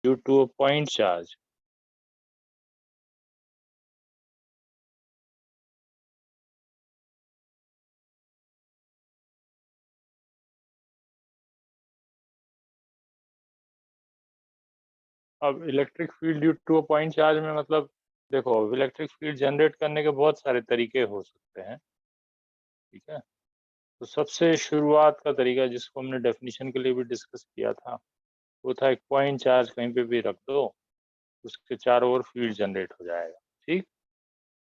due to a point charge. अब electric field due to a point charge में मतलब देखो, इलेक्ट्रिक फील्ड जनरेट करने के बहुत सारे तरीके हो सकते हैं, ठीक है। तो सबसे शुरुआत का तरीका जिसको हमने डेफिनेशन के लिए भी डिस्कस किया था, वो था एक पॉइंट चार्ज कहीं पे भी रख दो, उसके चारों ओर फील्ड जनरेट हो जाएगा, ठीक।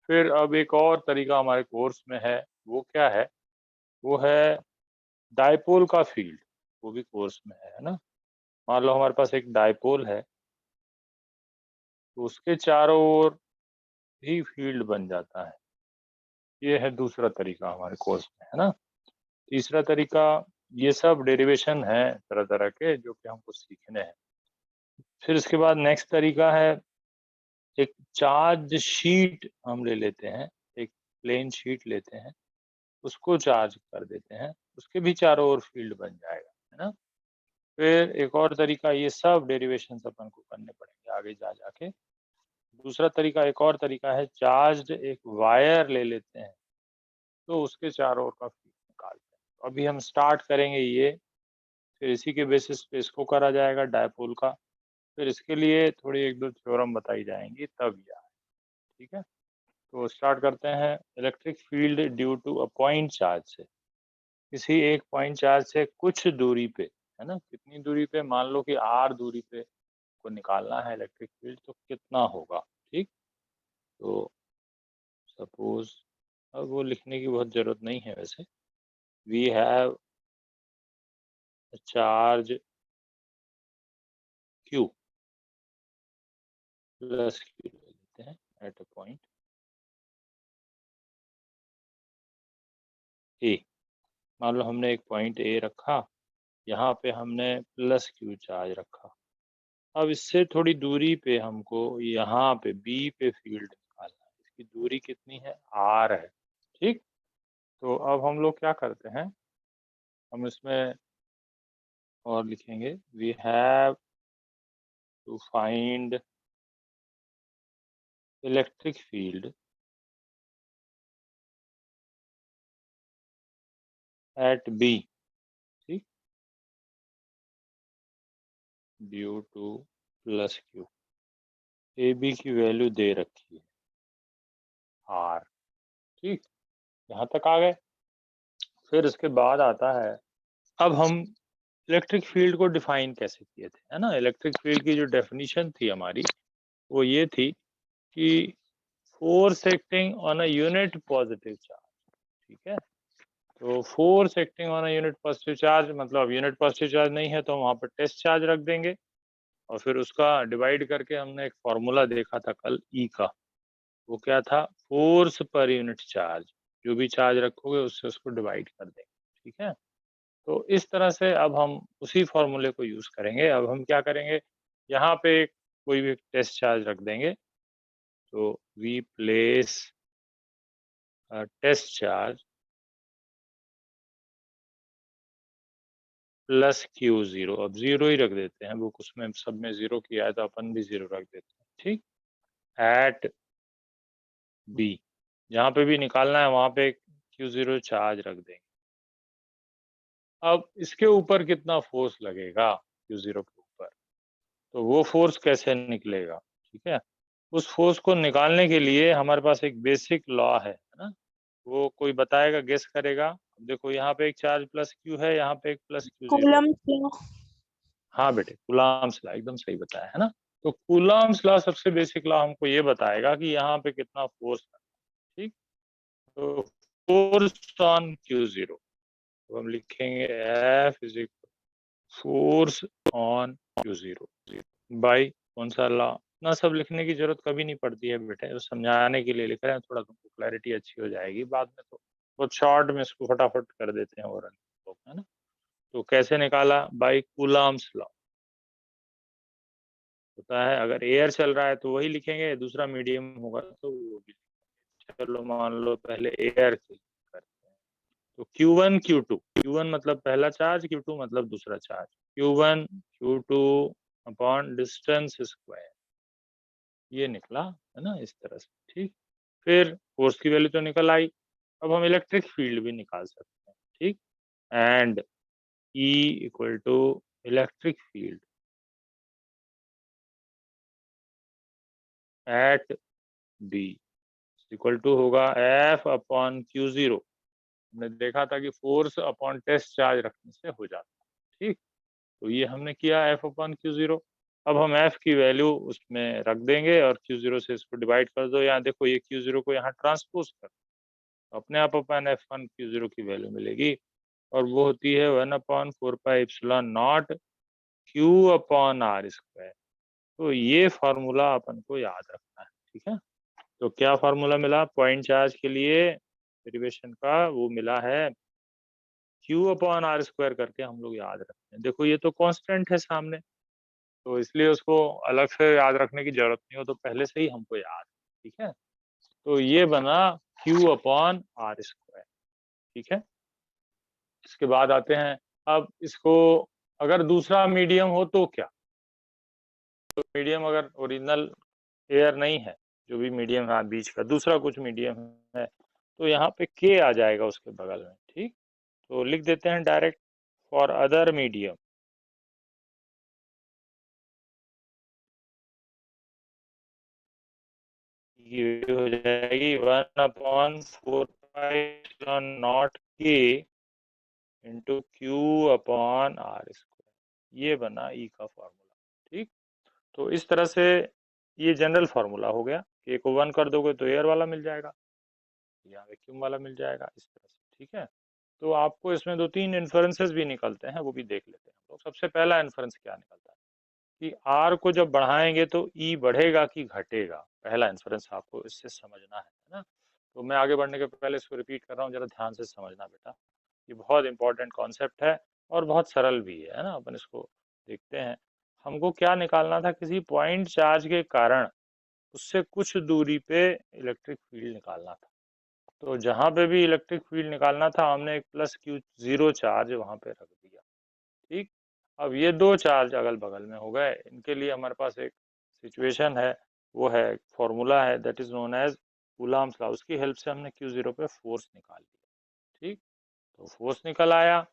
फिर अब एक और तरीका हमारे कोर्स में है, वो क्या है, वो है डायपोल का फील्ड, वो भी कोर्स में है ना। मान लो हमारे पास एक डायपोल है, तो उसके चारों ओर भी फील्ड बन जाता है। ये है दूसरा तरीका हमारे कोर्स में, है ना। तीसरा तरीका, ये सब डेरिवेशन है तरह तरह के जो कि हमको सीखने हैं। फिर इसके बाद नेक्स्ट तरीका है, एक चार्ज शीट हम ले लेते हैं, एक प्लेन शीट लेते हैं, उसको चार्ज कर देते हैं, उसके भी चारों ओर फील्ड बन जाएगा, है ना। फिर एक और तरीका, ये सब डेरिवेशन अपन को करने पड़ेंगे आगे जा जाके। दूसरा तरीका, एक और तरीका है, चार्ज एक वायर ले लेते हैं, तो उसके चारों ओर का फील्ड निकालते हैं। अभी हम स्टार्ट करेंगे ये, फिर इसी के बेसिस पे इसको करा जाएगा डायपोल का, फिर इसके लिए थोड़ी एक दो थ्योरम बताई जाएंगी तब ये आए, ठीक है। तो स्टार्ट करते हैं। Electric field due to a point charge से, किसी एक पॉइंट चार्ज से कुछ दूरी पे, है ना, कितनी दूरी पे, मान लो कि r दूरी पे को निकालना है इलेक्ट्रिक फील्ड, तो कितना होगा, ठीक। तो सपोज, अब वो लिखने की बहुत जरूरत नहीं है वैसे, we have charge q plus q ले लेते हैं एट अ पॉइंट ए। मान लो हमने एक पॉइंट ए रखा, यहाँ पे हमने प्लस क्यू चार्ज रखा। अब इससे थोड़ी दूरी पे हमको यहाँ पे बी पे फील्ड निकालना है, इसकी दूरी कितनी है, आर है, ठीक। तो अब हम लोग क्या करते हैं, हम इसमें और लिखेंगे, we have to find electric field at B, ठीक, due to plus Q. A B की वैल्यू दे रखी है आर, ठीक। यहाँ तक आ गए। फिर इसके बाद आता है, अब हम इलेक्ट्रिक फील्ड को डिफाइन कैसे किए थे, है ना। इलेक्ट्रिक फील्ड की जो डेफिनेशन थी हमारी, वो ये थी कि force acting on a unit positive charge, ठीक है। तो force acting on a unit positive charge मतलब यूनिट पॉजिटिव चार्ज नहीं है तो हम वहाँ पर टेस्ट चार्ज रख देंगे, और फिर उसका डिवाइड करके हमने एक फॉर्मूला देखा था कल ई का, वो क्या था, फोर्स पर यूनिट चार्ज, जो भी चार्ज रखोगे उससे उसको डिवाइड कर देंगे, ठीक है। तो इस तरह से अब हम उसी फॉर्मूले को यूज करेंगे। अब हम क्या करेंगे, यहाँ पे कोई भी टेस्ट चार्ज रख देंगे, तो we place test charge plus Q zero, अब जीरो ही रख देते हैं, बुक उसमें सब में जीरो किया है तो अपन भी जीरो रख देते हैं, ठीक। एट बी, जहाँ पे भी निकालना है वहां पे क्यू जीरो चार्ज रख देंगे। अब इसके ऊपर कितना फोर्स लगेगा क्यू जीरो के ऊपर, तो वो फोर्स कैसे निकलेगा, ठीक है। उस फोर्स को निकालने के लिए हमारे पास एक बेसिक लॉ है ना, वो कोई बताएगा, गेस करेगा। देखो यहाँ पे एक चार्ज प्लस क्यू है, यहाँ पे एक प्लस क्यू जीरो है। Coulomb's law. हाँ बेटे, कूलम्ब्स लॉ, एकदम सही बताया है ना। तो कूलम्ब्स लॉ सबसे बेसिक लॉ हमको ये बताएगा कि यहाँ पे कितना फोर्स है, ठीक। तो फोर्स ऑन क्यू जीरो, तो हम लिखेंगे F is equal force on Q zero by कौन सा लॉ। ना सब लिखने की जरूरत कभी नहीं पड़ती है बेटे, तो समझाने के लिए लिख रहे हैं, थोड़ा तुमको क्लैरिटी अच्छी हो जाएगी बाद में। तो बहुत शॉर्ट में इसको फटाफट कर देते हैं और लोग, है ना। तो कैसे निकाला, बाई कूलम्ब्स लॉ होता है। अगर एयर चल रहा है तो वही लिखेंगे, दूसरा मीडियम होगा तो वो भी। चलो मान लो पहले एयर की करते हैं, तो Q1 Q2, Q1 मतलब पहला चार्ज, Q2 मतलब दूसरा charge, Q1 Q2 upon distance square, ये निकला है ना, इस तरह से। ठीक, फिर फोर्स की वैल्यू तो निकल आई, अब हम इलेक्ट्रिक फील्ड भी निकाल सकते हैं। ठीक, and E equal to electric field at B equal to होगा F अपॉन Q0। हमने देखा था कि फोर्स अपॉन टेस्ट चार्ज रखने से हो जाता है। ठीक, तो ये हमने किया F अपॉन Q0। अब हम F की वैल्यू उसमें रख देंगे और Q0 से इसको डिवाइड कर दो। यहाँ देखो, ये Q0 को यहाँ ट्रांसपोज कर, अपने आप अपन F1 Q0 की वैल्यू मिलेगी, और वो होती है 1/4πε0 Q अपॉन R स्क्वायर। तो ये फॉर्मूला अपन को याद रखना है। ठीक है, तो क्या फॉर्मूला मिला पॉइंट चार्ज के लिए डेरिवेशन का? वो मिला है Q अपॉन R स्क्वायर करके हम लोग याद रखते हैं। देखो, ये तो कांस्टेंट है सामने, तो इसलिए उसको अलग से याद रखने की जरूरत नहीं हो, तो पहले से ही हमको याद है। ठीक है, तो ये बना Q अपॉन R स्क्वायर। ठीक है, इसके बाद आते हैं, अब इसको अगर दूसरा मीडियम हो तो क्या? तो मीडियम अगर ओरिजिनल एयर नहीं है, जो भी मीडियम है बीच का, दूसरा कुछ मीडियम है, तो यहाँ पे K आ जाएगा उसके बगल में। ठीक, तो लिख देते हैं डायरेक्ट, फॉर अदर मीडियम ये हो जाएगी 1/4πε0 K into Q upon R square. ये बना E का फॉर्मूला। ठीक, तो इस तरह से ये जनरल फॉर्मूला हो गया। K को 1 कर दोगे तो एयर वाला मिल जाएगा, यहाँ वैक्यूम वाला मिल जाएगा, इस तरह से। ठीक है, तो आपको इसमें 2-3 इन्फ्रेंसेस भी निकलते हैं, वो भी देख लेते हैं हम लोग। सबसे पहला इन्फ्रेंस क्या निकलता है कि R को जब बढ़ाएंगे तो E बढ़ेगा कि घटेगा। पहला इन्फ्रेंस आपको इससे समझना है ना। तो मैं आगे बढ़ने के पहले इसको रिपीट कर रहा हूँ, जरा ध्यान से समझना बेटा। ये बहुत इंपॉर्टेंट कॉन्सेप्ट है और बहुत सरल भी है ना। अपन इसको देखते हैं। हमको क्या निकालना था? किसी पॉइंट चार्ज के कारण उससे कुछ दूरी पे इलेक्ट्रिक फील्ड निकालना था। तो जहां पे भी इलेक्ट्रिक फील्ड निकालना था, हमने एक प्लस Q0 चार्ज वहां पे रख दिया। ठीक, अब ये दो चार्ज अगल बगल में हो गए, इनके लिए हमारे पास एक सिचुएशन है, वो है फॉर्मूला है, that is known as Coulomb's law. उसकी हेल्प से हमने Q0 पे फोर्स निकाल लिया। ठीक, तो फोर्स निकल आया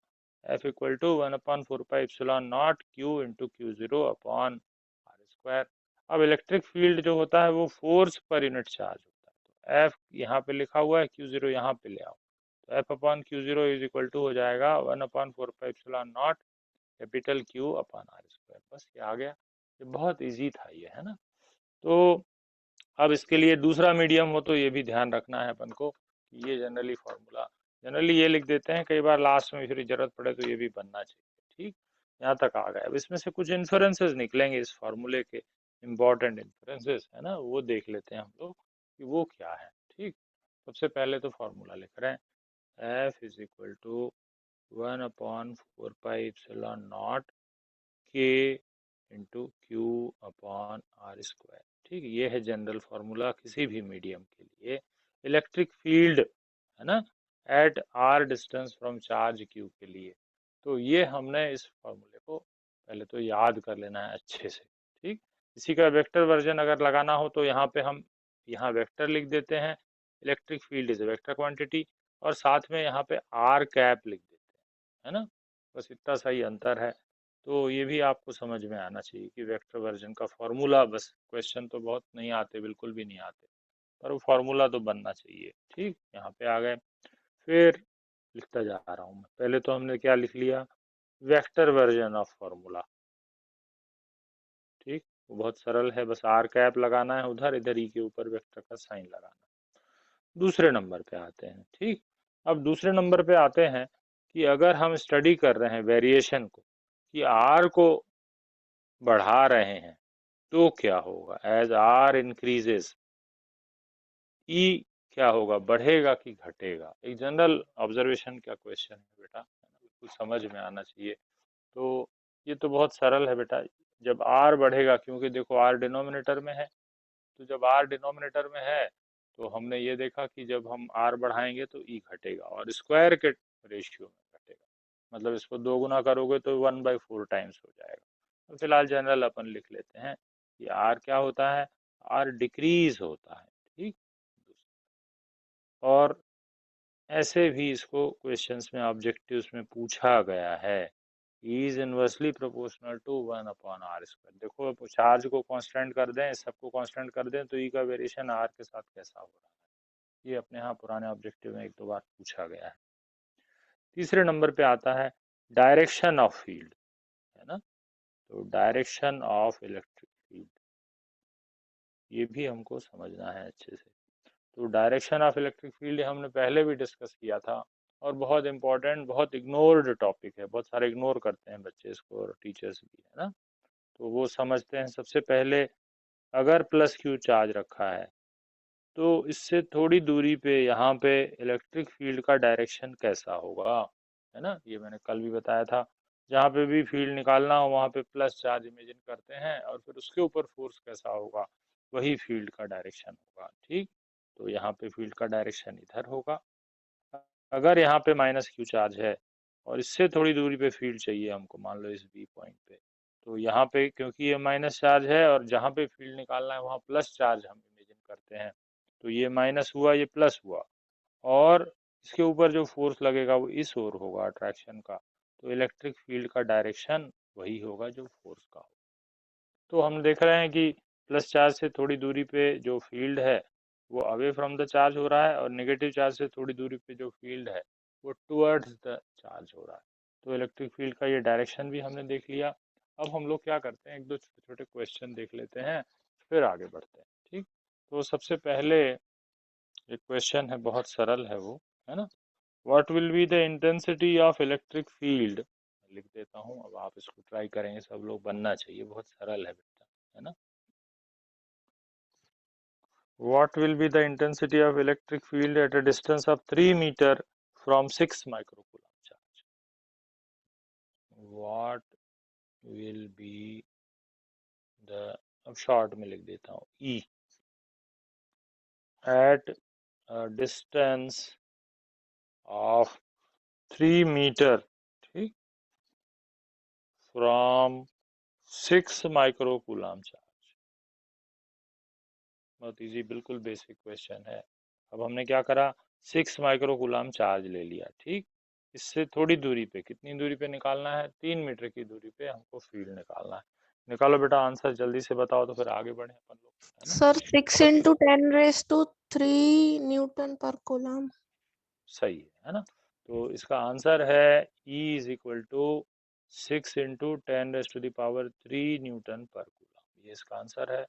F equal to 1/4πε0 Q into Q0 upon R square. अब इलेक्ट्रिक फील्ड जो होता है वो फोर्स पर यूनिट चार्ज होता है, तो F यहाँ पे लिखा हुआ है, Q0 यहाँ पे ले आओ, तो F upon Q0 is equal to हो जाएगा 1/4πε0 capital Q upon R square. बस ये आ गया, ये बहुत इजी था ये, है ना। तो अब इसके लिए दूसरा मीडियम हो तो ये भी ध्यान रखना है अपन को कि ये जनरली फॉर्मूला, जनरली ये लिख देते हैं, कई बार लास्ट में फिर जरूरत पड़े तो ये भी बनना चाहिए। ठीक, यहाँ तक आ गए। अब इसमें से कुछ इन्फ्रेंसेस निकलेंगे इस फॉर्मूले के, इम्पोर्टेंट इन्फ्रेंसेस, है ना, वो देख लेते हैं हम लोग कि वो क्या है। ठीक, सबसे पहले तो फॉर्मूला लिख रहे हैं, F is equal to 1/4πε0 K into Q upon R square. ठीक, ये है जनरल फॉर्मूला किसी भी मीडियम के लिए इलेक्ट्रिक फील्ड, है ना, at R distance from charge Q के लिए। तो ये हमने इस फॉर्मूले को पहले तो याद कर लेना है अच्छे से। ठीक, इसी का वेक्टर वर्जन अगर लगाना हो तो यहाँ पे हम यहाँ वेक्टर लिख देते हैं, electric field is vector quantity, और साथ में यहाँ पे R कैप लिख देते हैं, है ना। बस इतना सा ही अंतर है। तो ये भी आपको समझ में आना चाहिए कि वेक्टर वर्जन का फॉर्मूला, बस क्वेश्चन तो बहुत नहीं आते, बिल्कुल भी नहीं आते, पर वो फॉर्मूला तो बनना चाहिए। ठीक, यहाँ पे आ गए। फिर लिखता जा रहा हूँ मैं, पहले तो हमने क्या लिख लिया, वेक्टर वर्जन ऑफ फॉर्मूला। ठीक, वो बहुत सरल है, बस आर कैप लगाना है उधर, इधर ई के ऊपर वेक्टर का साइन लगाना। दूसरे नंबर पे आते हैं। ठीक, अब दूसरे नंबर पे आते हैं कि अगर हम स्टडी कर रहे हैं वेरिएशन को, कि आर को बढ़ा रहे हैं तो क्या होगा, एज आर इंक्रीजेस ई क्या होगा, बढ़ेगा कि घटेगा। एक जनरल ऑब्जर्वेशन का क्वेश्चन है बेटा, बिल्कुल समझ में आना चाहिए। तो ये तो बहुत सरल है बेटा, जब आर बढ़ेगा, क्योंकि देखो आर डिनोमिनेटर में है, तो जब आर डिनोमिनेटर में है तो हमने ये देखा कि जब हम आर बढ़ाएंगे तो ई घटेगा, और स्क्वायर के रेशियो में घटेगा। मतलब इसको 2 गुना करोगे तो 1/4 टाइम्स हो जाएगा। फिलहाल जनरल अपन लिख लेते हैं कि आर क्या होता है, आर डिक्रीज होता है, ठीक। और ऐसे भी इसको क्वेश्चंस में ऑब्जेक्टिव्स में पूछा गया है, is inversely proportional to 1/r²। देखो अब चार्ज को कांस्टेंट कर दें, सबको कांस्टेंट कर दें, तो ई का वेरिएशन आर के साथ कैसा हो रहा है, ये अपने यहाँ पुराने ऑब्जेक्टिव में एक दो बार पूछा गया है। तीसरे नंबर पे आता है डायरेक्शन ऑफ फील्ड, है ना। तो डायरेक्शन ऑफ इलेक्ट्रिक फील्ड, ये भी हमको समझना है अच्छे से। तो डायरेक्शन ऑफ इलेक्ट्रिक फील्ड हमने पहले भी डिस्कस किया था, और बहुत इंपॉर्टेंट, बहुत इग्नोर्ड टॉपिक है, बहुत सारे इग्नोर करते हैं बच्चे इसको और टीचर्स भी, है ना। तो वो समझते हैं। सबसे पहले अगर प्लस क्यू चार्ज रखा है, तो इससे थोड़ी दूरी पे यहाँ पे इलेक्ट्रिक फील्ड का डायरेक्शन कैसा होगा, है ना। ये मैंने कल भी बताया था, जहाँ पे भी फील्ड निकालना हो वहाँ पे प्लस चार्ज इमेजिन करते हैं, और फिर उसके ऊपर फोर्स कैसा होगा, वही फील्ड का डायरेक्शन होगा, ठीक। तो यहाँ पे फील्ड का डायरेक्शन इधर होगा। अगर यहाँ पे माइनस क्यू चार्ज है और इससे थोड़ी दूरी पे फील्ड चाहिए हमको, मान लो इस बी पॉइंट पे, तो यहाँ पे क्योंकि ये माइनस चार्ज है और जहाँ पे फील्ड निकालना है वहाँ प्लस चार्ज हम इमेजिन करते हैं, तो ये माइनस हुआ, ये प्लस हुआ, और इसके ऊपर जो फोर्स लगेगा वो इस ओर होगा अट्रैक्शन का, तो इलेक्ट्रिक फील्ड का डायरेक्शन वही होगा जो फोर्स का होगा। तो हम देख रहे हैं कि प्लस चार्ज से थोड़ी दूरी पे जो फील्ड है वो अवे फ्रॉम द चार्ज हो रहा है, और नेगेटिव चार्ज से थोड़ी दूरी पे जो फील्ड है वो टुवर्ड्स द चार्ज हो रहा है। तो इलेक्ट्रिक फील्ड का ये डायरेक्शन भी हमने देख लिया। अब हम लोग क्या करते हैं, एक दो छोटे छोटे क्वेश्चन देख लेते हैं, फिर आगे बढ़ते हैं, ठीक। तो सबसे पहले एक क्वेश्चन है, बहुत सरल है वो, है ना। What will be the intensity of electric field, लिख देता हूँ, अब आप इसको ट्राई करेंगे, सब लोग बनना चाहिए, बहुत सरल है बेटा, है ना। What will be the intensity of electric field at a distance of 3 meter from 6 microcoulomb charge? What will be the, अब शॉर्ट में लिख देता हूँ, E at a distance of 3 meter, ठीक, from 6 microcoulomb charge। बहुत इजी, बिल्कुल basic question है। अब हमने क्या करा, 6 माइक्रोकूलम चार्ज ले लिया, ठीक। इससे थोड़ी दूरी पे, कितनी दूरी पे निकालना है, 3 मीटर की दूरी पे हमको फील्ड निकालना है। निकालो बेटा आंसर जल्दी से बताओ, तो फिर आगे बढ़े अपन लोग, है ना। सर 6 बहुत into 10 raised to 3 Newton per coulomb। सही है ना। तो इसका आंसर है E is equal to 6 × 10⁻³ newton पर कूलम, ये इसका आंसर है।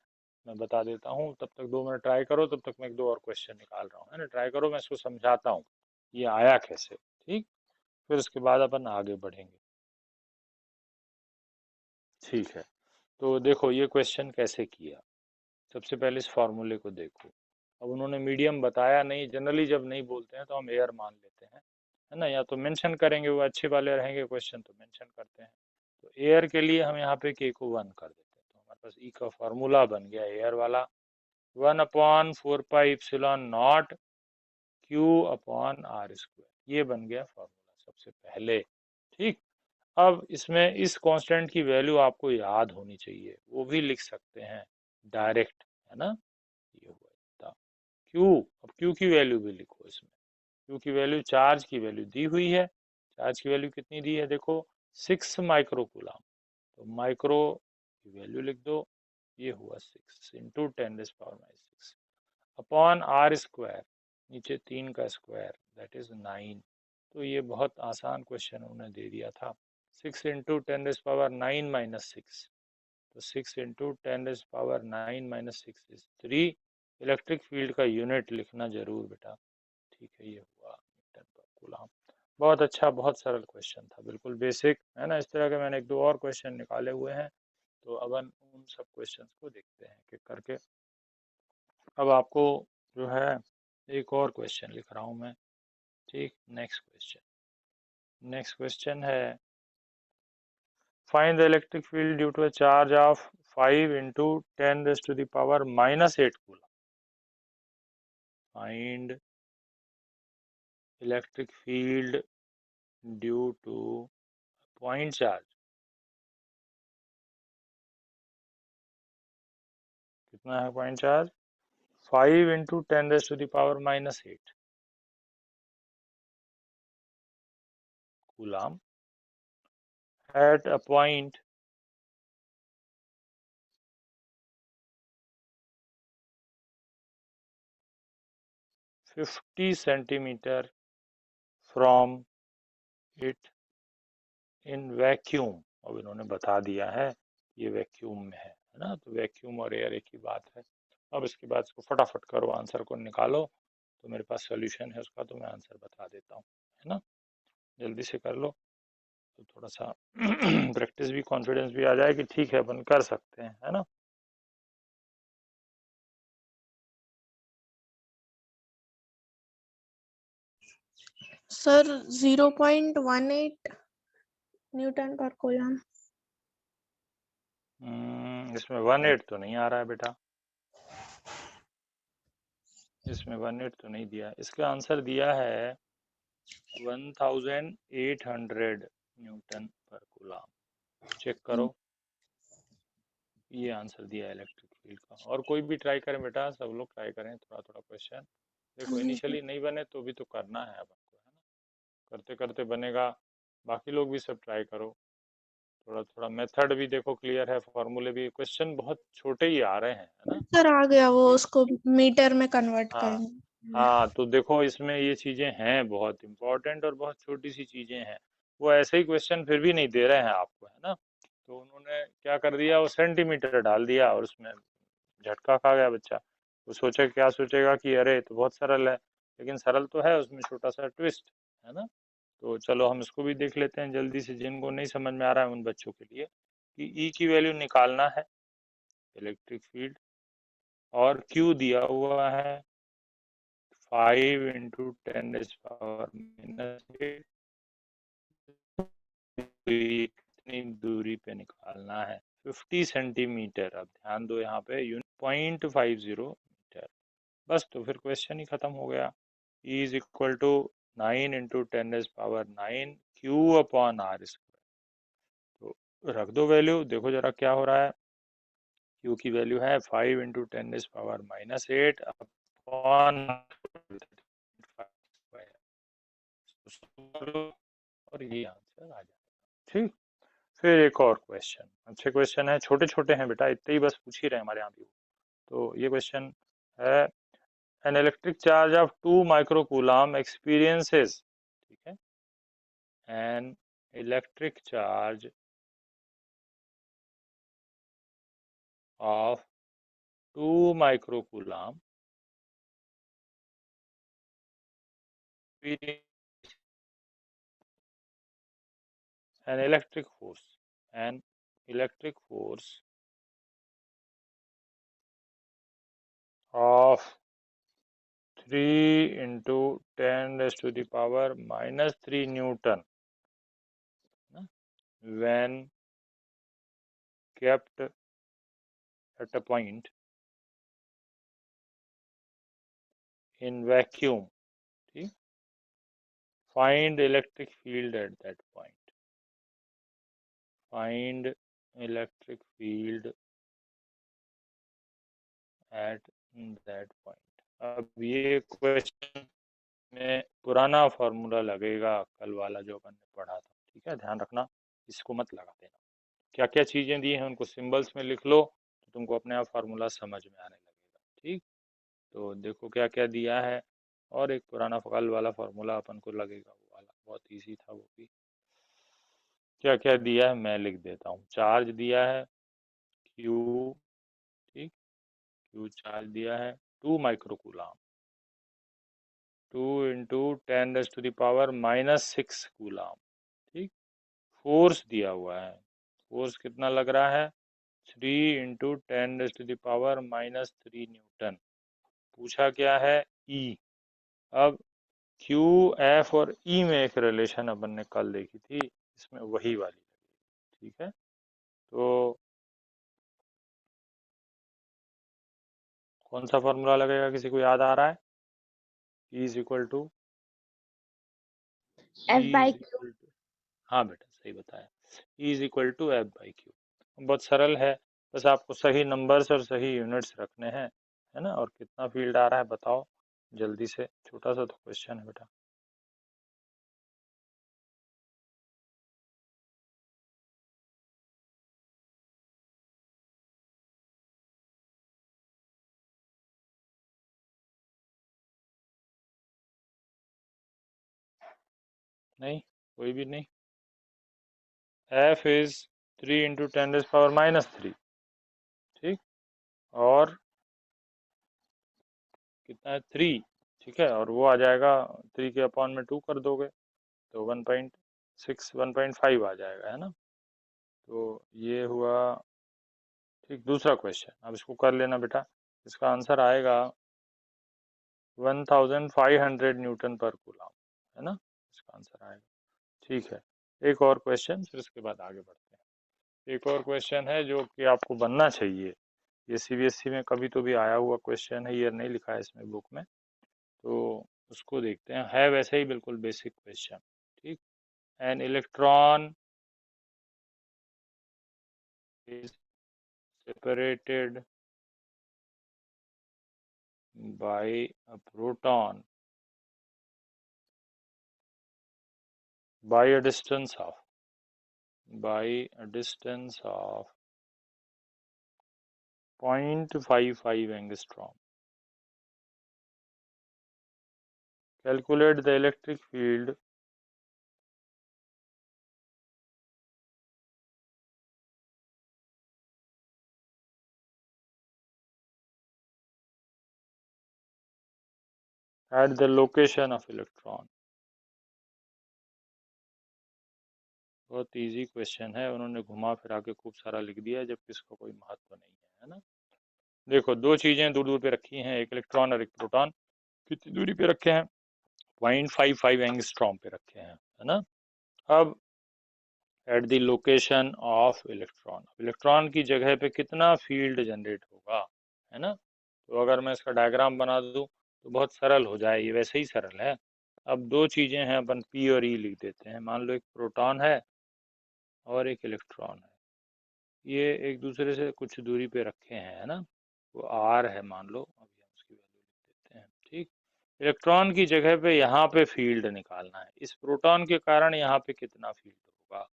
मैं बता देता हूँ, तब तक 2 मिनट ट्राई करो, तब तक मैं एक दो और क्वेश्चन निकाल रहा हूँ, है ना। ट्राई करो, मैं इसको समझाता हूँ ये आया कैसे, ठीक। फिर उसके बाद अपन आगे बढ़ेंगे, ठीक है। तो देखो ये क्वेश्चन कैसे किया, सबसे पहले इस फॉर्मूले को देखो। अब उन्होंने मीडियम बताया नहीं, जनरली जब नहीं बोलते हैं तो हम एयर मान लेते हैं, है ना, या तो मेंशन करेंगे, वो अच्छे वाले रहेंगे क्वेश्चन तो मेंशन करते हैं। तो एयर के लिए हम यहाँ पे के को 1 कर देते हैं, तो हमारे पास ई का फॉर्मूला बन गया एयर वाला, 1/4πε0 Q/r², ये बन गया फॉर्मूला सबसे पहले, ठीक। अब इसमें इस कांस्टेंट की वैल्यू आपको याद होनी चाहिए, वो भी लिख सकते हैं डायरेक्ट, है ना। ये हुआ इतना क्यू। अब क्यू की वैल्यू भी लिखो इसमें, क्यू की वैल्यू, चार्ज की वैल्यू दी हुई है, चार्ज की वैल्यू कितनी दी है देखो, 6 माइक्रोकूलम, तो माइक्रो की वैल्यू लिख दो, ये हुआ 6 × 10⁻⁶ अपॉन r², नीचे 3 का स्क्वायर, दैट इज 9। तो ये बहुत आसान क्वेश्चन उन्होंने दे दिया था। 6 × 10⁻⁹ तो 6 × 10⁻⁹ इज 3। इलेक्ट्रिक फील्ड का यूनिट लिखना जरूर बेटा, ठीक है। ये हुआ न्यूटन पर कूलम। बहुत अच्छा, बहुत सरल क्वेश्चन था, बिल्कुल बेसिक, है ना। इस तरह के मैंने एक दो और क्वेश्चन निकाले हुए हैं, तो अब उन सब क्वेश्चंस को देखते हैं कि करके। अब आपको जो है एक और क्वेश्चन लिख रहा हूं मैं, ठीक। नेक्स्ट क्वेश्चन है, find the electric field due to a charge of 5 × 10⁻⁻8 coulomb. Find electric field due to point charge कितना है point charge? 5 into 10⁻⁻8 coulomb at a point 50 centimeter from it in vacuum। अब इन्होंने बता दिया है ये vacuum में है ना, तो वैक्यूम और एयर एक ही बात है। अब इसके बाद इसको फटाफट करो, आंसर को निकालो। तो मेरे पास सॉल्यूशन है उसका, तो मैं आंसर बता देता हूँ, है ना। जल्दी से कर लो, तो थोड़ा सा प्रैक्टिस भी, कॉन्फिडेंस भी आ जाए कि ठीक है अपन कर सकते हैं, है ना। सर 0.18 न्यूटन पर कूलम। इसमें 1.8 तो नहीं आ रहा है बेटा, इसमें 1.8 तो नहीं दिया। इसका आंसर दिया है 1800 न्यूटन पर कूलम। चेक करो, ये आंसर दिया है इलेक्ट्रिक फील्ड का। और कोई भी ट्राई करें बेटा, सब लोग ट्राई करें थोड़ा थोड़ा क्वेश्चन। देखो इनिशियली नहीं बने तो भी तो करना है अपन को, है ना। करते करते बनेगा। बाकी लोग भी सब ट्राई करो, थोड़ा थोड़ा मेथड भी देखो क्लियर है, फॉर्मूले भी। क्वेश्चन बहुत छोटे ही आ रहे हैं, है ना। सर आ गया, वो ठीक। उसको मीटर में कन्वर्ट हाँ करेंगे। हाँ, तो देखो इसमें ये चीजें हैं बहुत इंपॉर्टेंट, और बहुत छोटी सी चीजें हैं। वो ऐसे ही क्वेश्चन फिर भी नहीं दे रहे हैं आपको, है ना। तो उन्होंने क्या कर दिया, वो सेंटीमीटर डाल दिया और उसमें झटका खा गया बच्चा। वो सोचे, क्या सोचेगा कि अरे तो बहुत सरल है, लेकिन सरल तो है, उसमें छोटा सा ट्विस्ट है ना। तो चलो हम इसको भी देख लेते हैं जल्दी से, जिनको नहीं समझ में आ रहा है उन बच्चों के लिए, कि ई की वैल्यू निकालना है, इलेक्ट्रिक फील्ड, और क्यू दिया हुआ है 5 इंटू 10⁻⁻8। कितनी दूरी पे निकालना है? 50 सेंटीमीटर। अब ध्यान दो यहाँ पे, यूनिट 0.50 मीटर। बस, तो फिर क्वेश्चन ही खत्म हो गया। E is equal to 9 into 10⁻⁹ Q upon R square. तो रख दो वैल्यू, देखो जरा क्या हो रहा है। क्यू की वैल्यू है 5 इंटू 10⁻⁻8 अपॉन, और ये आंसर आ जाएगा। ठीक। फिर एक और क्वेश्चन, अच्छे क्वेश्चन है, छोटे छोटे हैं बेटा, इतने ही बस पूछ ही रहे हमारे यहाँ भी। तो ये क्वेश्चन है, an electric charge of 2 microcoulomb experiences, ठीक है, an electric charge of 2 microcoulomb an electric force of 3 into 10⁻⁻³ Newton when kept at a point in vacuum, ठीक। Find electric field at that point, find electric field at that point। अब ये question में पुराना formula लगेगा, कल वाला जो अपन ने पढ़ा था, ठीक है, ध्यान रखना, इसको मत लगा देना। क्या क्या चीजें दी हैं उनको सिंबल्स में लिख लो, तो तुमको अपने आप फार्मूला समझ में आने लगेगा। ठीक। तो देखो क्या क्या दिया है, और एक पुराना कल वाला फार्मूला अपन को लगेगा, वो वाला बहुत इजी था वो भी। क्या क्या दिया है मैं लिख देता हूँ। चार्ज दिया है क्यू, ठीक, क्यू चार्ज दिया है 2 माइक्रोकूलम, 2 इंटू 10⁻⁻6 कूलम, ठीक। फोर्स दिया हुआ है, फोर्स कितना लग रहा है, 3 इंटू 10⁻⁻³ न्यूटन। पूछा क्या है, ई। अब क्यू, एफ और ई में एक रिलेशन अपन ने कल देखी थी, इसमें वही वाली, ठीक है। तो कौन सा फॉर्मूला लगेगा, किसी को याद आ रहा है? E इज इक्वल टू, हाँ बेटा सही बताया, E is equal to F/Q। बहुत सरल है, बस आपको सही नंबर्स और सही यूनिट्स रखने हैं, है ना। और कितना फील्ड आ रहा है बताओ जल्दी से, छोटा सा तो क्वेश्चन है बेटा। नहीं, कोई भी नहीं। F इज 3 इंटू 10⁻³ ठीक, और कितना है 3, ठीक है, और वो आ जाएगा 3 के अपॉन में 2 कर दोगे तो 1.6 1.5 आ जाएगा, है ना। तो ये हुआ ठीक दूसरा क्वेश्चन। अब इसको कर लेना बेटा, इसका आंसर आएगा 1500 न्यूटन पर कूलम, है ना, इसका आंसर आएगा। ठीक है, एक और क्वेश्चन, फिर उसके बाद आगे बढ़ते हैं। एक और क्वेश्चन है जो कि आपको बनना चाहिए, ये सीबीएसई में कभी तो भी आया हुआ क्वेश्चन है, ईयर नहीं लिखा है इसमें बुक में, तो उसको देखते हैं। है वैसे ही बिल्कुल बेसिक क्वेश्चन, ठीक। An electron is separated by a proton by a distance of 0.55 angstrom. Calculate the electric field at the location of electron. बहुत इजी क्वेश्चन है, उन्होंने घुमा फिरा के खूब सारा लिख दिया जबकि इसका कोई महत्व नहीं है ना। देखो, दो चीजें दूर दूर पे रखी हैं, एक इलेक्ट्रॉन और एक प्रोटॉन। कितनी दूरी पे रखे हैं? 0.55 एंगस्ट्रॉम पे रखे हैं, है ना। अब at the location of electron, electron की जगह पे कितना फील्ड जनरेट होगा, है ना। तो अगर मैं इसका डायग्राम बना दूं तो बहुत सरल हो जाए, ये वैसे ही सरल है। अब दो चीजें हैं, अपन पी और ई लिख देते हैं। मान लो एक प्रोटॉन है और एक इलेक्ट्रॉन है, ये एक दूसरे से कुछ दूरी पे रखे हैं, है ना। वो आर है मान लो, अभी हम उसकी वैल्यू लिख देते हैं, ठीक। इलेक्ट्रॉन की जगह पे यहाँ पे फील्ड निकालना है, इस प्रोटॉन के कारण यहाँ पे कितना फील्ड होगा।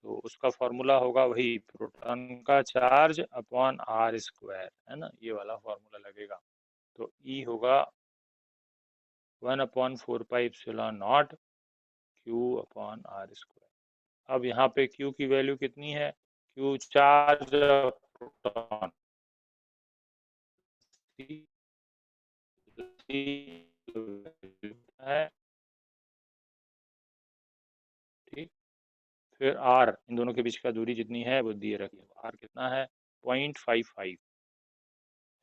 तो उसका फॉर्मूला होगा वही प्रोटॉन का चार्ज अपॉन आर स्क्वायर, है ना, ये वाला फॉर्मूला लगेगा। तो ई होगा 1/4πε0 क्यू अपॉन आर स्क्वायर। अब यहाँ पे क्यू की वैल्यू कितनी है? क्यू चार्ज प्रोटॉन है, ठीक। फिर आर, इन दोनों के बीच का दूरी जितनी है वो दिए रखी है, आर कितना है? 0.55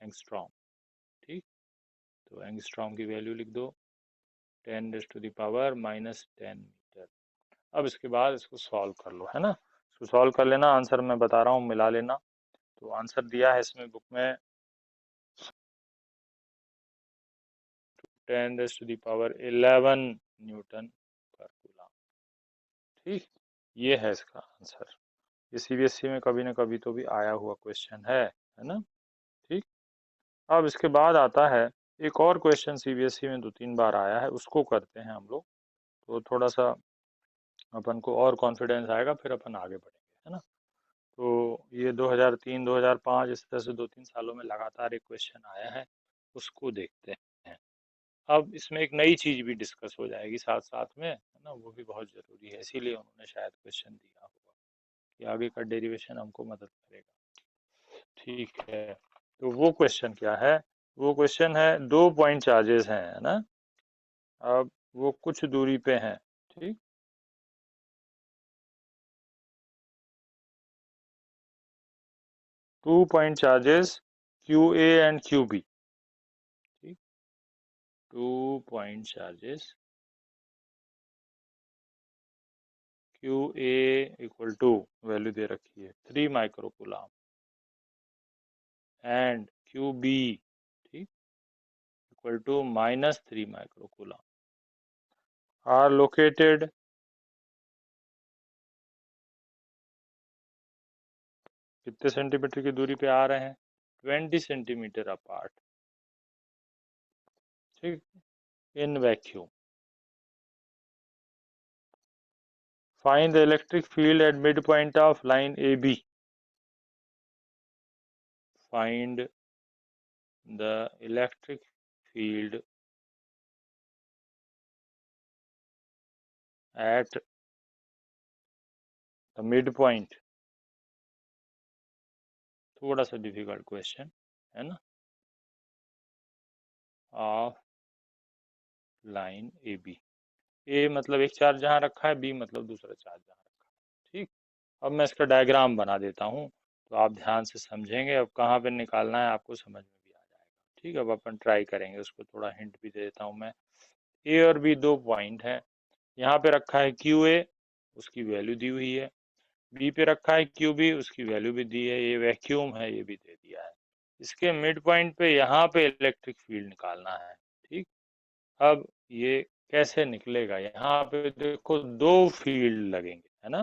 एंगस्ट्रॉम, ठीक। तो एंगस्ट्रॉम की वैल्यू लिख दो 10⁻⁻10 मीटर। अब इसके बाद इसको सॉल्व कर लो, है ना। इसको सॉल्व कर लेना, आंसर मैं बता रहा हूँ मिला लेना। तो आंसर दिया है इसमें बुक में 10⁻11 न्यूटन पर कूलम, ठीक। ये है इसका आंसर। ये सीबीएसई में कभी ना कभी तो भी आया हुआ क्वेश्चन है ना, ठीक। अब इसके बाद आता है एक और क्वेश्चन, सीबीएसई में 2-3 बार आया है, उसको करते हैं हम लोग, तो थोड़ा सा अपन को और कॉन्फिडेंस आएगा, फिर अपन आगे बढ़ेंगे, है ना। तो ये 2003 2005 इस तरह से 2-3 सालों में लगातार एक क्वेश्चन आया है, उसको देखते हैं। अब इसमें एक नई चीज भी डिस्कस हो जाएगी साथ साथ में, है ना, वो भी बहुत जरूरी है, इसीलिए उन्होंने शायद क्वेश्चन दिया होगा कि आगे का डेरिवेशन हमको मदद करेगा, ठीक है। तो वो क्वेश्चन क्या है? वो क्वेश्चन है, दो पॉइंट चार्जेस हैं, है ना। अब वो कुछ दूरी पे हैं, ठीक। Two point charges Q A and Q B, ठीक। Two point charges Q A equal to, value दे रखी है 3 माइक्रोकूलम, एंड क्यू बी, ठीक, equal to -3 microcoulomb, are located कितने सेंटीमीटर की दूरी पे आ रहे हैं? 20 सेंटीमीटर अपार्ट, ठीक, in vacuum. Find the electric field at mid point of line A B. Find the electric field at the mid point. थोड़ा सा डिफिकल्ट क्वेश्चन है ना, of line A B. A मतलब एक चार्ज जहां रखा है, बी मतलब दूसरा चार्ज जहां रखा है, ठीक। अब मैं इसका डायग्राम बना देता हूँ, तो आप ध्यान से समझेंगे। अब कहाँ पे निकालना है आपको समझ में भी आ जाएगा, ठीक। अब अपन ट्राई करेंगे, उसको थोड़ा हिंट भी दे देता हूँ मैं। ए और बी दो पॉइंट है, यहाँ पे रखा है क्यू ए, उसकी वैल्यू दी हुई है। बी पे रखा है क्यू बी, उसकी वैल्यू भी दी है। ये वैक्यूम है, ये भी दे दिया है। इसके मिड पॉइंट पे यहाँ पे इलेक्ट्रिक फील्ड निकालना है, ठीक। अब ये कैसे निकलेगा? यहाँ पे देखो दो फील्ड लगेंगे, है ना,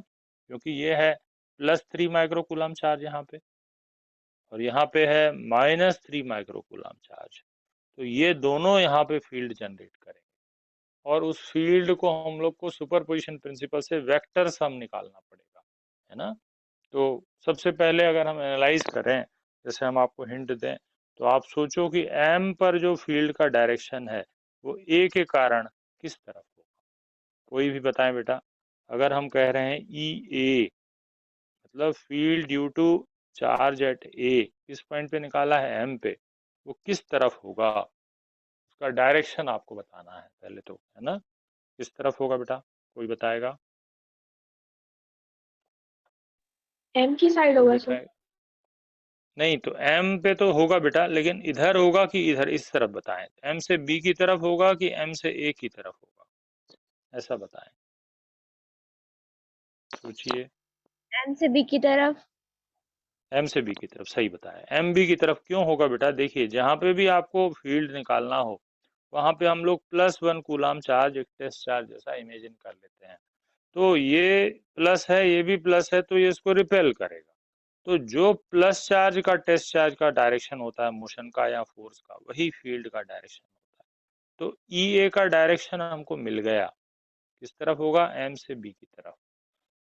क्योंकि ये है +3 माइक्रोकूलम चार्ज यहाँ पे, और यहाँ पे है -3 माइक्रोकूलम चार्ज। तो ये दोनों यहाँ पे फील्ड जनरेट करेंगे, और उस फील्ड को हम लोग को सुपरपोजिशन प्रिंसिपल से वेक्टर सम निकालना पड़ेगा, है ना। तो सबसे पहले अगर हम एनालाइज करें, जैसे हम आपको हिंट दें, तो आप सोचो कि एम पर जो फील्ड का डायरेक्शन है वो ए के कारण किस तरफ होगा? कोई भी बताएं बेटा। अगर हम कह रहे हैं ई ए, मतलब field due to charge at A, किस पॉइंट पे निकाला है? एम पे। वो किस तरफ होगा, उसका डायरेक्शन आपको बताना है पहले तो, है ना। किस तरफ होगा बेटा, कोई बताएगा? एम की साइड कोई होगा सर। बताएगा? नहीं, तो एम पे तो होगा बेटा, लेकिन इधर होगा कि इधर, इस तरफ बताएं। एम से बी की तरफ होगा कि एम से ए की तरफ होगा, ऐसा बताएं, सोचिए। एम से बी की तरफ। एम से बी की तरफ, सही बताया। एम बी की तरफ क्यों होगा बेटा? देखिए, जहां पे भी आपको फील्ड निकालना हो, वहां पे हम लोग +1 कूलम चार्ज, एक टेस्ट चार्ज जैसा इमेजिन कर लेते हैं। तो ये प्लस है, ये भी प्लस है, तो ये इसको रिपेल करेगा। तो जो प्लस चार्ज का टेस्ट चार्ज का डायरेक्शन होता है, मोशन का या फोर्स का, वही फील्ड का डायरेक्शन होता है। तो ई ए का डायरेक्शन हमको मिल गया, किस तरफ होगा? एम से बी की तरफ।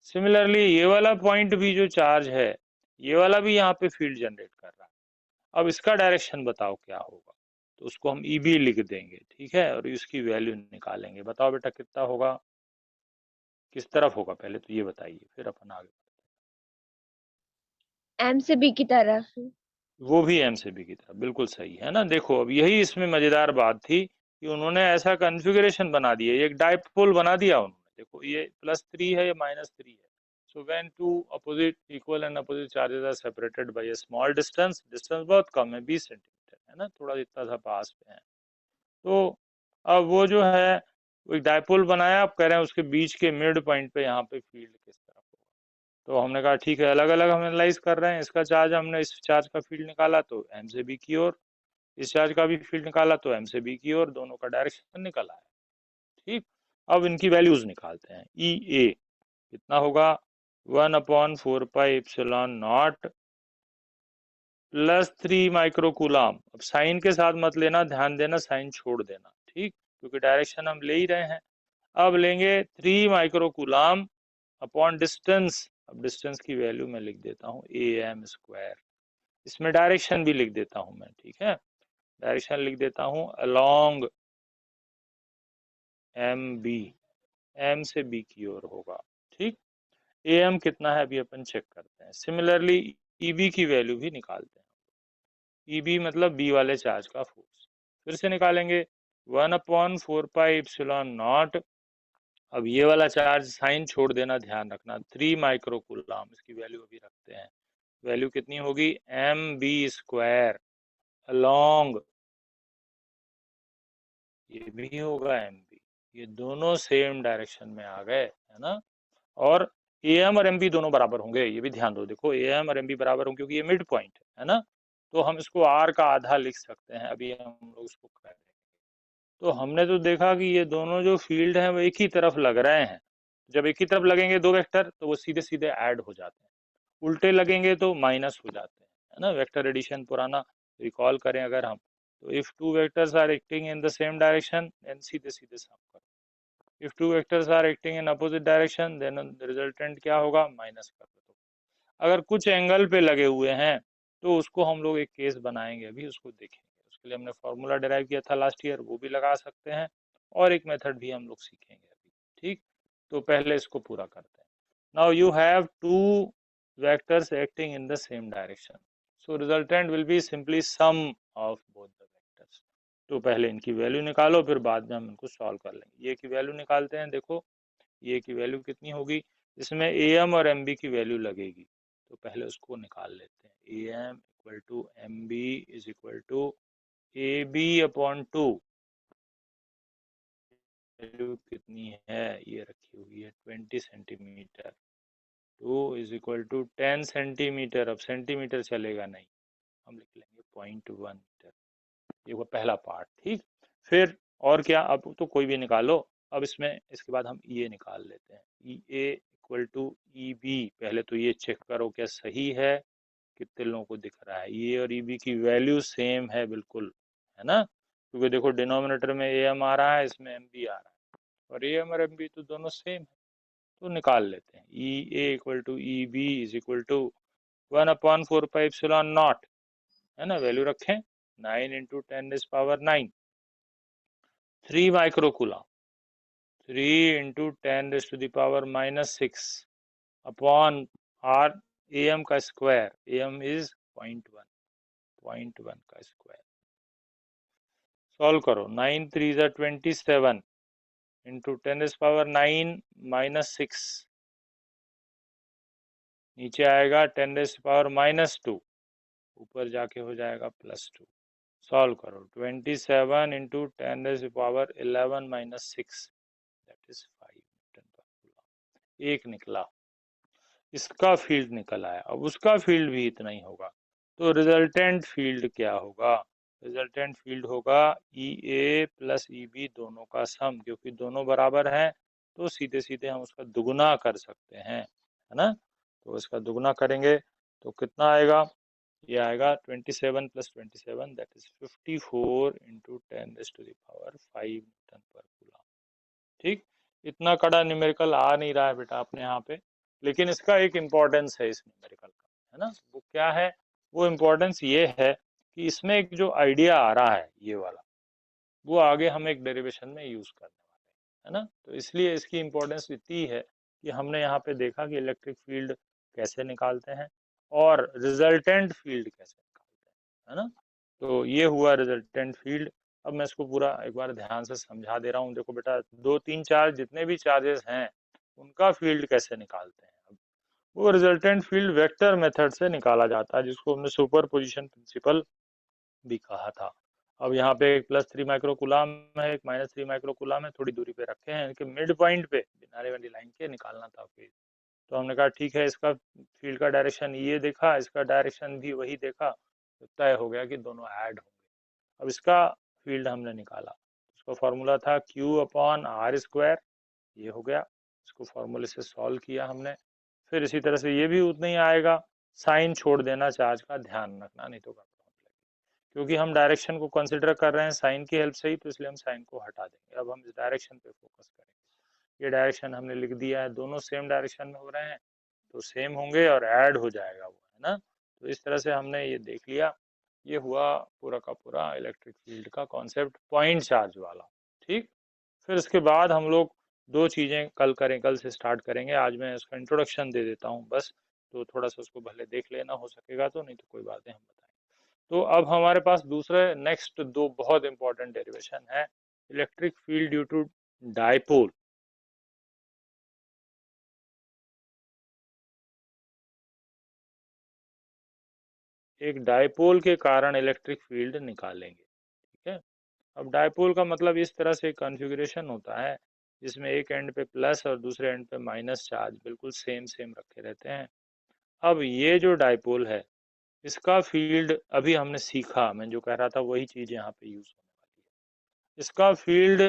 सिमिलरली ये वाला पॉइंट भी जो चार्ज है, ये वाला भी यहाँ पे फील्ड जनरेट कर रहा है। अब इसका डायरेक्शन बताओ क्या होगा? तो उसको हम ई बी लिख देंगे, ठीक है, और इसकी वैल्यू निकालेंगे। बताओ बेटा कितना होगा, किस तरफ होगा? पहले तो ये बताइए, फिर अपन आगे। एम से बी की तरफ। वो भी एम से बी की तरफ, बिल्कुल सही है ना। देखो, अब यही इसमें मजेदार बात थी कि उन्होंने ऐसा कॉन्फ़िगरेशन बना दिया, एक डाइपोल बना दिया उन्होंने। देखो, ये +3 है, ये -3 है। So when two opposite equal and opposite charges are separated by a small distance, distance बहुत कम है, 20 सेंटीमीटर, है ना, थोड़ा इतना सा पास में है। तो अब वो जो है, वो एक डाइपोल बनाया। आप कह रहे हैं उसके बीच के मिड पॉइंट पे यहाँ पे फील्ड किस तरफ होगा? तो हमने कहा ठीक है, अलग अलग हम एनालाइज कर रहे हैं। इसका चार्ज, हमने इस चार्ज का फील्ड निकाला तो एम से बी की ओर, इस चार्ज का भी फील्ड निकाला तो एम से बी की ओर, दोनों का डायरेक्शन निकला है, ठीक। अब इनकी वैल्यूज निकालते हैं। ई ए कितना होगा? 1/4πε0 +3 माइक्रोकूलम। अब साइन के साथ मत लेना, ध्यान देना, साइन छोड़ देना, ठीक, क्योंकि डायरेक्शन हम ले ही रहे हैं। अब लेंगे 3 माइक्रोकूलम अपॉन डिस्टेंस। अब डिस्टेंस की वैल्यू मैं लिख देता हूँ am²। इसमें डायरेक्शन भी लिख देता हूँ मैं, ठीक है। डायरेक्शन लिख देता हूँ अलोंग एम बी, एम से बी की ओर होगा, ठीक। ए एम कितना है अभी अपन चेक करते हैं। सिमिलरली ई बी की वैल्यू भी निकालते हैं। ई बी मतलब बी वाले चार्ज का फोर्स, फिर से निकालेंगे 1/4πε0। अब ये वाला चार्ज, साइन छोड़ देना, ध्यान रखना, 3 माइक्रोकूलम, इसकी वैल्यू अभी रखते हैं। वैल्यू कितनी होगी? mb² अलोंग, ये भी होगा mb। ये दोनों सेम डायरेक्शन में आ गए, है ना। और am और mb दोनों बराबर होंगे, ये भी ध्यान दो। देखो, am और mb बराबर होंगे क्योंकि ये मिड पॉइंट है ना। तो हम इसको r का आधा लिख सकते हैं। अभी हम लोग इसको करेंगे। तो हमने तो देखा कि ये दोनों जो फील्ड हैं वो एक ही तरफ लग रहे हैं। जब एक ही तरफ लगेंगे दो वेक्टर, तो वो सीधे सीधे ऐड हो जाते हैं। उल्टे लगेंगे तो माइनस हो जाते हैं, है ना। वेक्टर एडिशन पुराना रिकॉल करें अगर हम, तो if two vectors are acting in the same direction, then सीधे सीधे सम करो। If two vectors are acting in opposite direction, then resultant क्या होगा, माइनस कर दो। अगर कुछ एंगल पे लगे हुए हैं तो उसको हम लोग एक केस बनाएंगे, अभी उसको देखेंगे। उसके लिए हमने फॉर्मूला डिराइव किया था लास्ट ईयर, वो भी लगा सकते हैं, और एक मेथड भी हम लोग सीखेंगे अभी, ठीक। तो पहले इसको पूरा करते हैं। Now you have two vectors acting in the same direction, so resultant will be simply some of both the vectors. तो पहले इनकी वैल्यू निकालो, फिर बाद में हम इनको सॉल्व कर लेंगे। ये की वैल्यू निकालते हैं, देखो ये की वैल्यू कितनी होगी, इसमें ए एम और एम बी की वैल्यू लगेगी, तो पहले उसको निकाल लेते हैं। A M equal to M B is equal to A B upon two, value कितनी है, ये रखी हुई है 20 centimetre, two is equal to 10 centimetre. अब सेंटीमीटर चलेगा नहीं, हम लिख लेंगे 0.1 मीटर। ये हुआ पहला पार्ट, ठीक। फिर और क्या, अब तो कोई भी निकालो। अब इसमें इसके बाद हम ये निकाल लेते हैं, E A equal to E B. पहले तो ये चेक करो क्या सही है, कितने लोगों को दिख रहा है ये और ई बी की वैल्यू सेम है बिल्कुल, है ना। क्योंकि देखो डिनोमिनेटर में ए एम आ रहा है, इसमें एम बी आ रहा है, और ए एम और एम बी तो दोनों सेम है। तो निकाल लेते हैं, E A equal to E B is equal to 1/4πε0, है ना। वैल्यू रखें 9 into 10⁻⁹, 3 microcoulomb, 3 into 10⁻⁻6 upon R A M का स्क्वायर, ए एम इज 0.1 का स्क्वायर। सॉल्व करो, 9 3 ज़ा 27 इंटू 10⁻⁹ नीचे आएगा 10⁻⁻2, ऊपर जाके हो जाएगा +2। सॉल्व करो, 27 इंटू 10⁻11 - 6, दैट इज 5 न्यूटन पर कूलम। एक निकला, इसका फील्ड निकल आया। अब उसका फील्ड भी इतना ही होगा, तो रिजल्टेंट फील्ड क्या होगा, रिजल्टेंट फील्ड होगा ई ए प्लस ई बी दोनों का सम। क्योंकि दोनों बराबर हैं तो सीधे सीधे हम उसका दुगुना कर सकते हैं, है ना। तो इसका दुगुना करेंगे तो कितना आएगा, ये आएगा 27 + 27, दैट इज 54 इंटू 10⁻5 न्यूटन पर कूलम, ठीक। इतना कड़ा न्यूमेरिकल आ नहीं रहा है बेटा अपने यहाँ पे, लेकिन इसका एक इम्पोर्टेंस है इस न्यूमेरिकल का, है ना। वो क्या है, वो इम्पोर्टेंस ये है कि इसमें एक जो आइडिया आ रहा है ये वाला, वो आगे हम एक डेरिवेशन में यूज करने वाले हैं, है ना। तो इसलिए इसकी इम्पोर्टेंस इतनी है कि हमने यहाँ पे देखा कि इलेक्ट्रिक फील्ड कैसे निकालते हैं और रिजल्टेंट फील्ड कैसे निकालते हैं, है ना। तो ये हुआ रिजल्टेंट फील्ड। अब मैं इसको पूरा एक बार ध्यान से समझा दे रहा हूँ। देखो बेटा, 2 3 चार्ज जितने भी चार्जेस हैं उनका फील्ड कैसे निकालते हैं। अब वो रिजल्टेंट फील्ड वेक्टर मेथड से निकाला जाता है, जिसको हमने सुपर पोजिशन प्रिंसिपल भी कहा था। अब यहाँ पे एक +3 माइक्रोकूलम है, एक -3 माइक्रोकूलम है, थोड़ी दूरी पे रखे हैं, इनके मिड पॉइंट पे किनारे वाली लाइन के निकालना था फील्ड। तो हमने कहा ठीक है, इसका फील्ड का डायरेक्शन ये देखा, इसका डायरेक्शन भी वही देखा, तो तय हो गया कि दोनों ऐड होंगे। अब इसका फील्ड हमने निकाला, उसका फॉर्मूला था Q/r², ये हो गया। इसको फॉर्मूले से सॉल्व किया हमने। फिर इसी तरह से ये भी उतना ही आएगा। साइन छोड़ देना चार्ज का, ध्यान रखना, नहीं तो क्योंकि हम डायरेक्शन को कंसिडर कर रहे हैं साइन की हेल्प से ही, तो इसलिए हम साइन को हटा देंगे। अब हम इस डायरेक्शन पे फोकस करेंगे। ये डायरेक्शन हमने लिख दिया है, दोनों सेम डायरेक्शन में हो रहे हैं तो सेम होंगे और ऐड हो जाएगा वो, है ना। तो इस तरह से हमने ये देख लिया। ये हुआ पूरा का पूरा इलेक्ट्रिक फील्ड का कॉन्सेप्ट, पॉइंट चार्ज वाला, ठीक। फिर इसके बाद हम लोग दो चीजें कल करें, कल से स्टार्ट करेंगे। आज मैं इसका इंट्रोडक्शन दे देता हूँ बस, तो थोड़ा सा उसको भले देख लेना, हो सकेगा तो, नहीं तो कोई बातें हम बताएंगे। तो अब हमारे पास दूसरे नेक्स्ट दो बहुत इंपॉर्टेंट डेरिवेशन है, electric field due to dipole. एक डायपोल के कारण इलेक्ट्रिक फील्ड निकालेंगे, ठीक है। अब डायपोल का मतलब इस तरह से कॉन्फ़िगरेशन होता है जिसमें एक एंड पे प्लस और दूसरे एंड पे माइनस चार्ज बिल्कुल सेम सेम रखे रहते हैं। अब ये जो डायपोल है, इसका फील्ड अभी हमने सीखा, मैं जो कह रहा था वही चीज यहाँ पे यूज होने वाली है। इसका फील्ड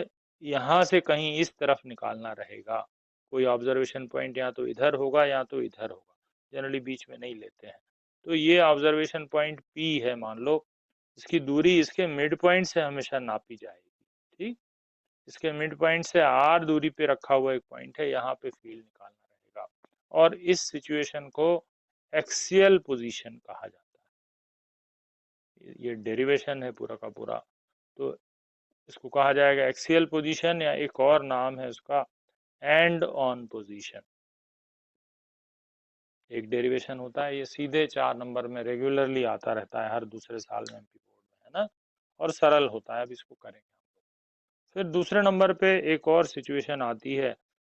यहाँ से कहीं इस तरफ निकालना रहेगा, कोई ऑब्जर्वेशन पॉइंट या तो इधर होगा या तो इधर होगा। जनरली बीच में नहीं लेते हैं। तो ये ऑब्जर्वेशन पॉइंट P है मान लो, इसकी दूरी इसके मिड पॉइंट से हमेशा नापी जाएगी। ठीक, इसके मिड पॉइंट से r दूरी पे रखा हुआ एक पॉइंट है, यहाँ पे फील्ड निकालना रहेगा, और इस सिचुएशन को एक्सियल पोजीशन कहा जाता है। ये डेरिवेशन है पूरा का पूरा, तो इसको कहा जाएगा एक्सियल पोजीशन, या एक और नाम है उसका एंड ऑन पोजीशन। एक डेरिवेशन होता है, ये सीधे 4 नंबर में रेगुलरली आता रहता है हर दूसरे साल में एमपी बोर्ड में, है ना, और सरल होता है। अब इसको करेंगे। फिर दूसरे नंबर पे एक और सिचुएशन आती है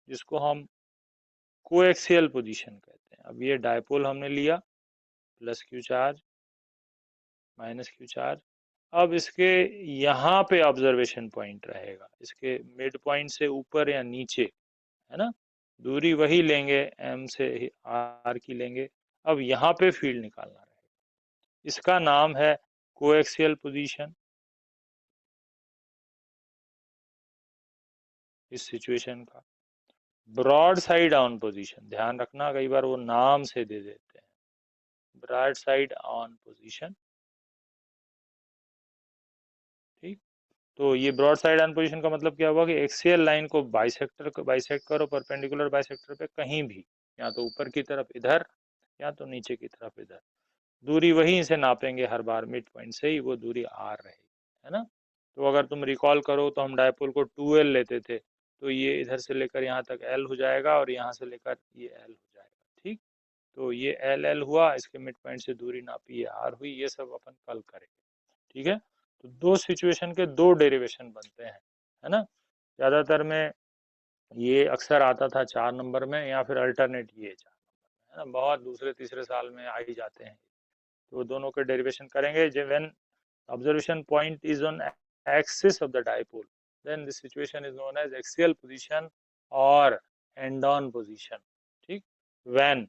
जिसको हम कोएक्सियल पोजीशन कहते हैं। अब ये डायपोल हमने लिया, plus Q charge minus Q charge. अब इसके यहाँ पे ऑब्जर्वेशन पॉइंट रहेगा, इसके मिड पॉइंट से ऊपर या नीचे, है ना, दूरी वही लेंगे, m से r की लेंगे। अब यहाँ पे फील्ड निकालना रहेगा, इसका नाम है कोएक्सियल पोजीशन। इस सिचुएशन का ब्रॉड साइड ऑन पोजीशन, ध्यान रखना कई बार वो नाम से दे देते हैं, ब्रॉड साइड ऑन पोजीशन। ठीक, तो ये ब्रॉड साइड ऑन पोजीशन का मतलब क्या हुआ कि एक्सियल लाइन को बाइसेक्ट करो परपेंडिकुलर बाइसेक्टर पे कहीं भी, या तो ऊपर की तरफ इधर या तो नीचे की तरफ इधर, दूरी वहीं से नापेंगे हर बार, मिड पॉइंट से ही वो दूरी r रहेगी, है ना। तो अगर तुम रिकॉल करो तो हम डायपोल को 2l लेते थे, तो ये इधर से लेकर यहाँ तक l हो जाएगा और यहाँ से लेकर ये l हो जाएगा। ठीक, तो ये l हुआ, इसके मिड पॉइंट से दूरी नापी ये r हुई। ये सब अपन कल करेंगे। ठीक है, तो दो सिचुएशन के दो डेरिवेशन बनते हैं, है ना। ज्यादातर में ये अक्सर आता था 4 नंबर में, या फिर अल्टरनेट ये 4 नंबर में, है ना, बहुत दूसरे तीसरे साल में आ ही जाते हैं। तो दोनों के डेरिवेशन करेंगे। जब when observation point is on axis of the dipole, then this situation is known as axial position or end on position. ठीक, when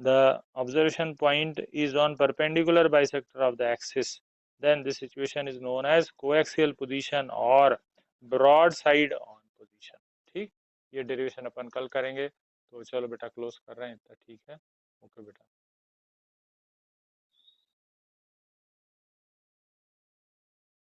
the observation point is on perpendicular bisector of the axis, then this situation is known as coaxial position or broadside on position. ठीक, ये derivation अपन कल करेंगे। तो चलो बेटा close कर रहे हैं, इतना ठीक है। ओके बेटा।